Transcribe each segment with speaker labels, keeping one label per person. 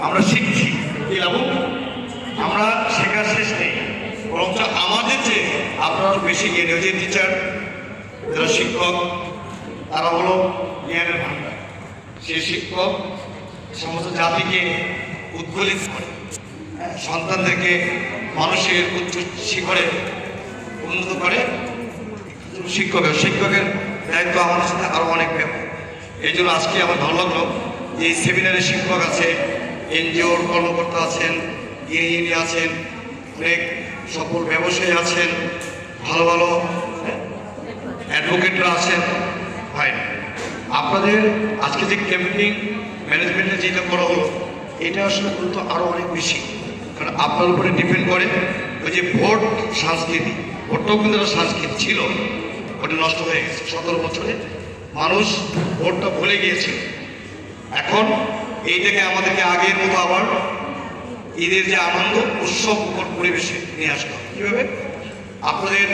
Speaker 1: আমরা শিখছি কি লাভ, আমরা শেখার শেষ নেই, বরঞ্চ আমাদের যে আপনার বেশি জ্ঞানী যে টিচার যারা শিক্ষক তারা হলো জ্ঞানের ভাণ্ডার। সেই শিক্ষক সমস্ত জাতিকে উদ্গলিত করে, সন্তানদেরকে মানুষের উচ্চ শিখরে উন্নত করে। শিক্ষকের দায়িত্ব আমাদের সাথে আরও অনেক ব্যাপক। এই জন্য আজকে আমার ভালো লাগলো যে এই সেমিনারে শিক্ষক আছে, এনজিওর কর্মকর্তা আছেন, গৃহিণী আছেন, অনেক সফল ব্যবসায়ী আছেন, ভালো ভালো অ্যাডভোকেটরা আছেন। ভাই আপনাদের আজকে যে ক্যাম্পেইন ম্যানেজমেন্টে যেটা করা হলো এটা আসলে গুরুত্ব আরও অনেক বেশি, কারণ আপনার উপরে ডিপেন্ড করে ওই যে ভোট সংস্কৃতি। ভোটটাও কিন্তু একটা সংস্কৃতি ছিল, ওটা নষ্ট হয়ে গেছে 17 বছরে। মানুষ ভোটটা ভুলে গিয়েছিল। এখন এইটাকে আমাদেরকে আগের মতো আবার ঈদের যে আনন্দ উৎসব পরিবেশে নিয়ে আসতে হবে। কীভাবে? আপনাদের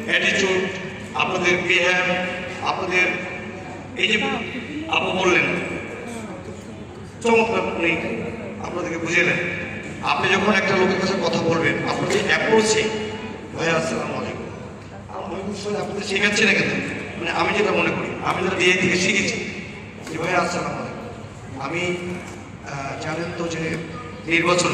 Speaker 1: অ্যাটিটিউড, আপনাদের বিহেভ, আপনাদের এই যে আপু বললেন চমৎকার, উনি আপনাদেরকে বুঝেলেন। আপনি যখন একটা লোকের কাছে কথা বলবেন, আপনার যে অ্যাপ্রোচে ভাইয়া আসসালামু আলাইকুম, আপনাদের শেখাচ্ছি না কেন, মানে আমি যেটা মনে করি, আমি যেটা বিয়ে থেকে শিখেছি যে ভাইয়া আসসালামু আলাইকুম, আমি জানেন তো যে নির্বাচন